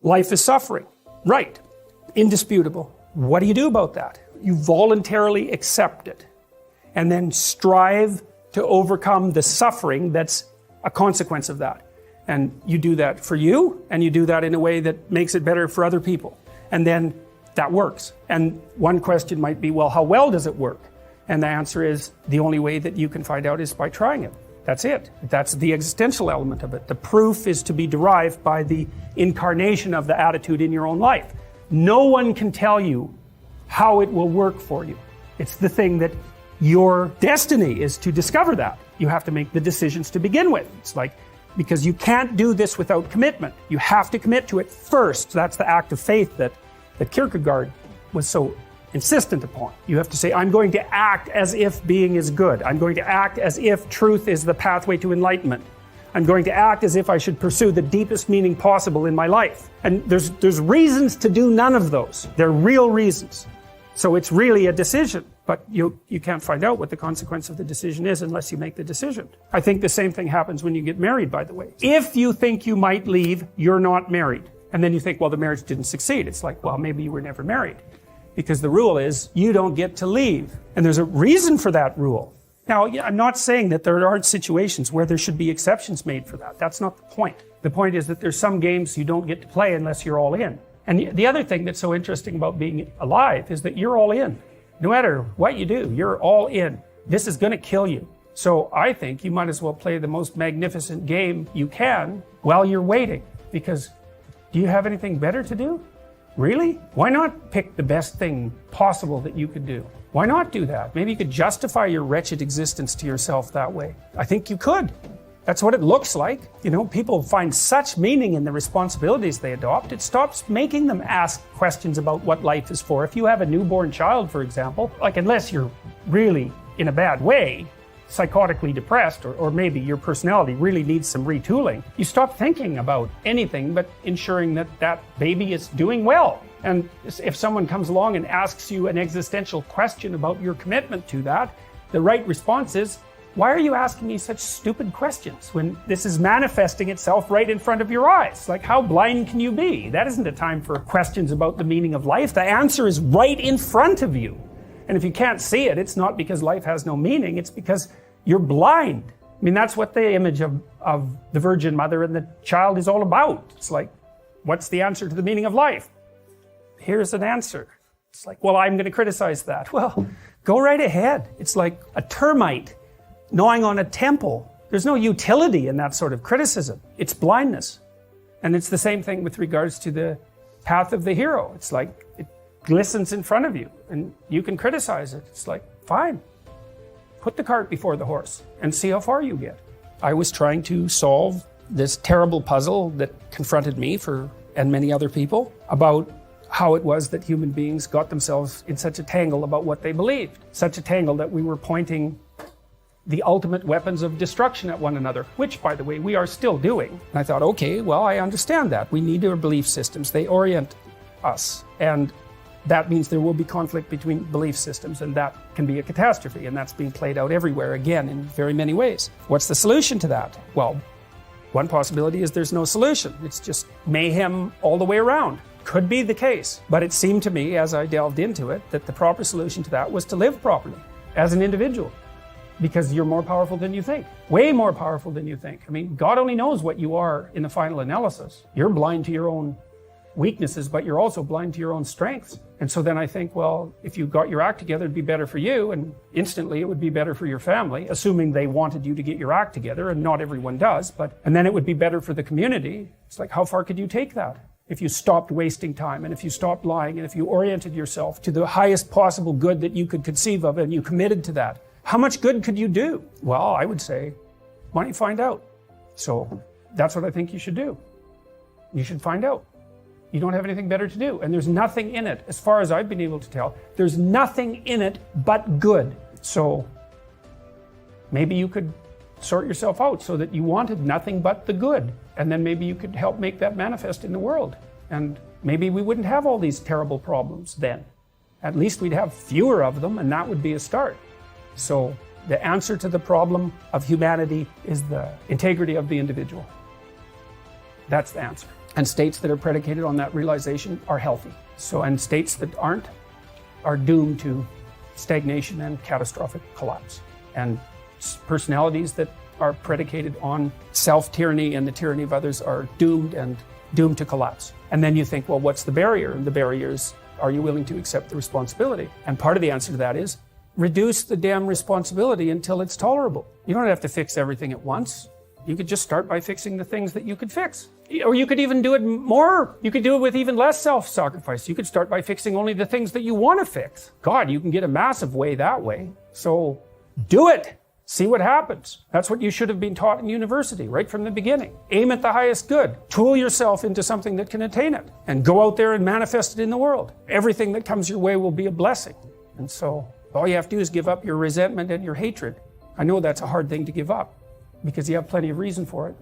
Life is suffering. Right. Indisputable. What do you do about that? You voluntarily accept it and then strive to overcome the suffering that's a consequence of that. And you do that for you, and you do that in a way that makes it better for other people. And then that works. And one question might be, well, how well does it work? And the answer is, the only way that you can find out is by trying it. That's it. That's the existential element of it. The proof is to be derived by the incarnation of the attitude in your own life. No one can tell you how it will work for you. It's the thing that your destiny is to discover that. You have to make the decisions to begin with. It's like, because you can't do this without commitment. You have to commit to it first. That's the act of faith that Kierkegaard was so insistent upon. You have to say, I'm going to act as if being is good. I'm going to act as if truth is the pathway to enlightenment. I'm going to act as if I should pursue the deepest meaning possible in my life. And there's reasons to do none of those. They're real reasons. So it's really a decision. But you can't find out what the consequence of the decision is unless you make the decision. I think the same thing happens when you get married, by the way. If you think you might leave, you're not married. And then you think, well, the marriage didn't succeed. It's like, well, maybe you were never married. Because the rule is, you don't get to leave. And there's a reason for that rule. Now, I'm not saying that there aren't situations where there should be exceptions made for that. That's not the point. The point is that there's some games you don't get to play unless you're all in. And the other thing that's so interesting about being alive is that you're all in. No matter what you do, you're all in. This is going to kill you. So I think you might as well play the most magnificent game you can while you're waiting. Because do you have anything better to do? Really? Why not pick the best thing possible that you could do? Why not do that? Maybe you could justify your wretched existence to yourself that way. I think you could. That's what it looks like. You know, people find such meaning in the responsibilities they adopt. It stops making them ask questions about what life is for. If you have a newborn child, for example, like unless you're really in a bad way, psychotically depressed, or maybe your personality really needs some retooling, you stop thinking about anything but ensuring that that baby is doing well. And if someone comes along and asks you an existential question about your commitment to that, the right response is, why are you asking me such stupid questions when this is manifesting itself right in front of your eyes? Like, how blind can you be? That isn't a time for questions about the meaning of life. The answer is right in front of you. And if you can't see it, it's not because life has no meaning, it's because you're blind. I mean, that's what the image of the Virgin Mother and the child is all about. It's like, what's the answer to the meaning of life? Here's an answer. It's like, well, I'm going to criticize that. Well, go right ahead. It's like a termite gnawing on a temple. There's no utility in that sort of criticism. It's blindness. And it's the same thing with regards to the path of the hero. It's like, it glistens in front of you and you can criticize it. It's like, fine. Put the cart before the horse and see how far you get. I was trying to solve this terrible puzzle that confronted me and many other people about how it was that human beings got themselves in such a tangle about what they believed. Such a tangle that we were pointing the ultimate weapons of destruction at one another, which, by the way, we are still doing. And I thought, okay, well, I understand that. We need our belief systems. They orient us. And that means there will be conflict between belief systems, and that can be a catastrophe. And that's being played out everywhere, again, in very many ways. What's the solution to that? Well, one possibility is there's no solution. It's just mayhem all the way around. Could be the case. But it seemed to me, as I delved into it, that the proper solution to that was to live properly as an individual. Because you're more powerful than you think. Way more powerful than you think. I mean, God only knows what you are in the final analysis. You're blind to your own weaknesses, but you're also blind to your own strengths. And so then I think, well, if you got your act together, it'd be better for you, and instantly it would be better for your family, assuming they wanted you to get your act together, and not everyone does, and then it would be better for the community. It's like, how far could you take that? If you stopped wasting time, and if you stopped lying, and if you oriented yourself to the highest possible good that you could conceive of, and you committed to that, how much good could you do? Well, I would say, why don't you find out? So that's what I think you should do. You should find out. You don't have anything better to do. And there's nothing in it, as far as I've been able to tell, there's nothing in it but good. So maybe you could sort yourself out so that you wanted nothing but the good. And then maybe you could help make that manifest in the world. And maybe we wouldn't have all these terrible problems then. At least we'd have fewer of them, and that would be a start. So the answer to the problem of humanity is the integrity of the individual. That's the answer. And states that are predicated on that realization are healthy. And states that aren't are doomed to stagnation and catastrophic collapse. And personalities that are predicated on self-tyranny and the tyranny of others are doomed to collapse. And then you think, well, what's the barrier? And the barrier is, are you willing to accept the responsibility? And part of the answer to that is, reduce the damn responsibility until it's tolerable. You don't have to fix everything at once. You could just start by fixing the things that you could fix. Or you could even do it more. You could do it with even less self-sacrifice. You could start by fixing only the things that you want to fix. God, you can get a massive way that way. So do it. See what happens. That's what you should have been taught in university right from the beginning. Aim at the highest good. Tool yourself into something that can attain it. And go out there and manifest it in the world. Everything that comes your way will be a blessing. And so all you have to do is give up your resentment and your hatred. I know that's a hard thing to give up, because you have plenty of reason for it.